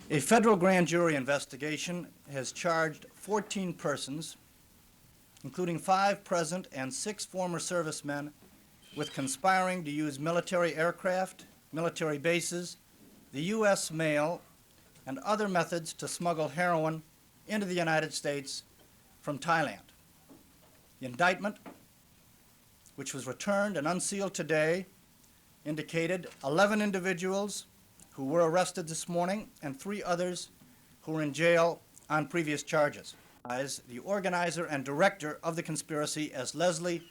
A federal grand jury investigation has charged 14 persons, including 5 present and 6 former servicemen, with conspiring to use military aircraft, military bases, the U.S. mail, and other methods to smuggle heroin into the United States from Thailand. The indictment, which was returned and unsealed today, indicated 11 individuals who were arrested this morning and 3 others who were in jail on previous charges. As the organizer and director of the conspiracy as Leslie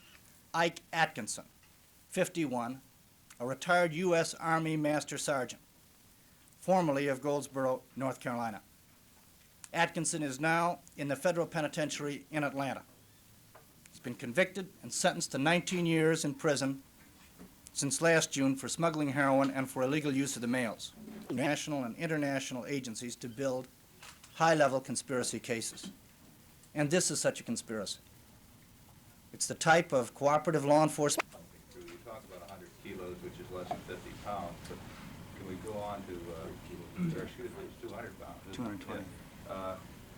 Ike Atkinson, 51, a retired U.S. Army Master Sergeant, formerly of Goldsboro, North Carolina. Atkinson is now in the federal penitentiary in Atlanta. He's been convicted and sentenced to 19 years in prison since last June for smuggling heroin and for illegal use of the mails. National and international agencies to build high-level conspiracy cases. And this is such a conspiracy. It's the type of cooperative law enforcement. You talk about 100 kilos, which is less than 50 pounds, but can we go on to, or excuse me, it's 200 pounds. 220.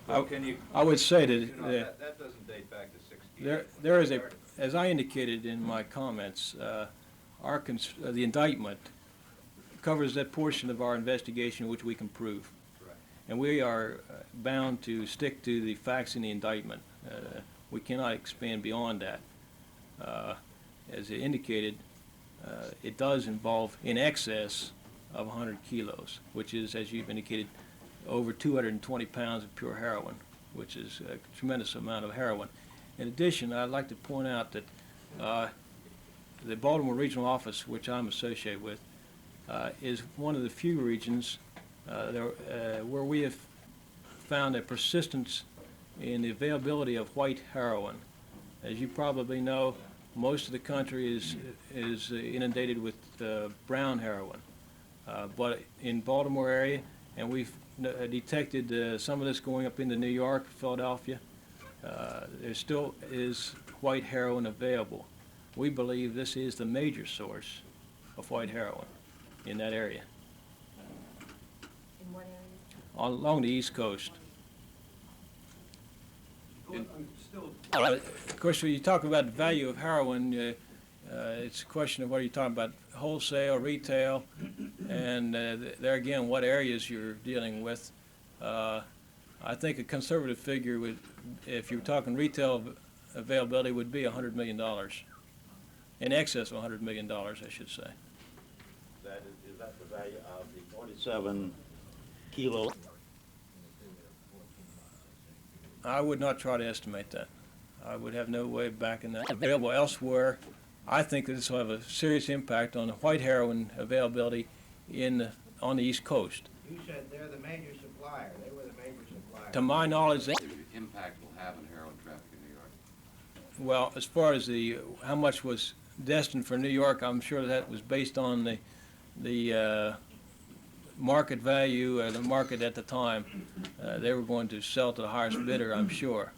Well, can you, I would say that doesn't date back to 60. there is a, as I indicated in my comments, the indictment covers that portion of our investigation which we can prove. Right. And we are bound to stick to the facts in the indictment. We cannot expand beyond that. As it indicated, it does involve in excess of 100 kilos, which is, as you've indicated, over 220 pounds of pure heroin, which is a tremendous amount of heroin. In addition, I'd like to point out that the Baltimore Regional Office, which I'm associated with, is one of the few regions where we have found a persistence in the availability of white heroin. As you probably know, most of the country is inundated with brown heroin. But in Baltimore area, and we've detected some of this going up into New York, Philadelphia, there still is white heroin available. We believe this is the major source of white heroin in that area. In what area? Along the East Coast. Of course, when you talk about the value of heroin, it's a question of what you're talking about, wholesale, retail, and there again, what areas you're dealing with. I think a conservative figure would, if you're talking retail availability, would be $100 million. In excess of $100 million, I should say. Is that the value of the 47 kilo? I would not try to estimate that. I would have no way of backing that. Available elsewhere, I think that this will have a serious impact on the white heroin availability on the East Coast. You said they're the major supplier. They were the major supplier. To my knowledge, The impact will have on heroin traffic in New York. well, as far as how much was destined for New York, I'm sure that was based on the market value, the market at the time. They were going to sell to the highest bidder, I'm sure.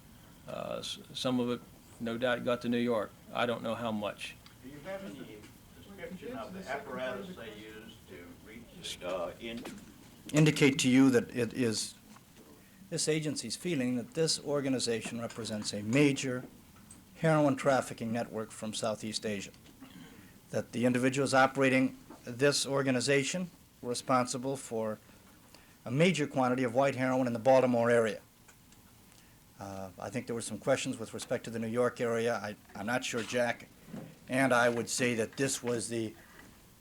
Some of it, no doubt, got to New York. I don't know how much. Do you have any description of the apparatus they used to reach Indicate to you that it is this agency's feeling that this organization represents a major heroin trafficking network from Southeast Asia. That the individuals operating this organization were responsible for a major quantity of white heroin in the Baltimore area. I think there were some questions with respect to the New York area. I'm not sure, Jack, and I would say that this was the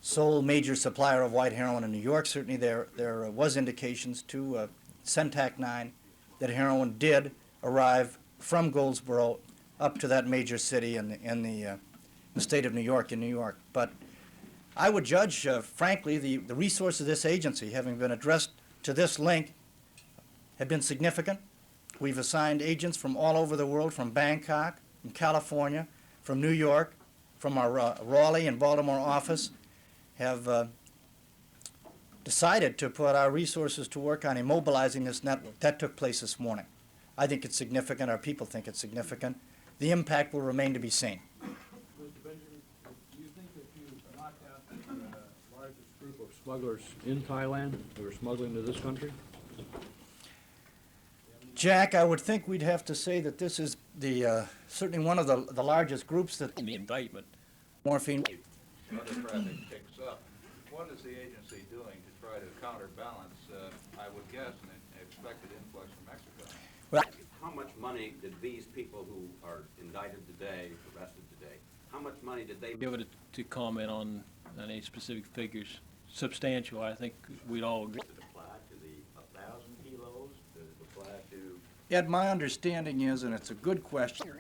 sole major supplier of white heroin in New York. Certainly there was indications to Centac 9 that heroin did arrive from Goldsboro up to that major city in the state of New York, in New York. But I would judge, frankly, the resources of this agency, having been addressed to this link, have been significant. We've assigned agents from all over the world, from Bangkok, from California, from New York, from our Raleigh and Baltimore office, have decided to put our resources to work on immobilizing this network. That took place this morning. I think it's significant. Our people think it's significant. The impact will remain to be seen. Mr. Benjamin, do you think that you knocked out the largest group of smugglers in Thailand who are smuggling to this country? Jack, I would think we'd have to say that this is the, certainly one of the largest groups that In the indictment, morphine. Other traffic picks up. What is the agency doing to try to counterbalance, I would guess, an expected influx from Mexico? Well, How much money did these people who are indicted today, arrested today, how much money did they? be able to comment on any specific figures. Substantial, I think we'd all agree. Does it apply to the 1,000 kilos? Does it apply to? Ed, my understanding is, and it's a good question,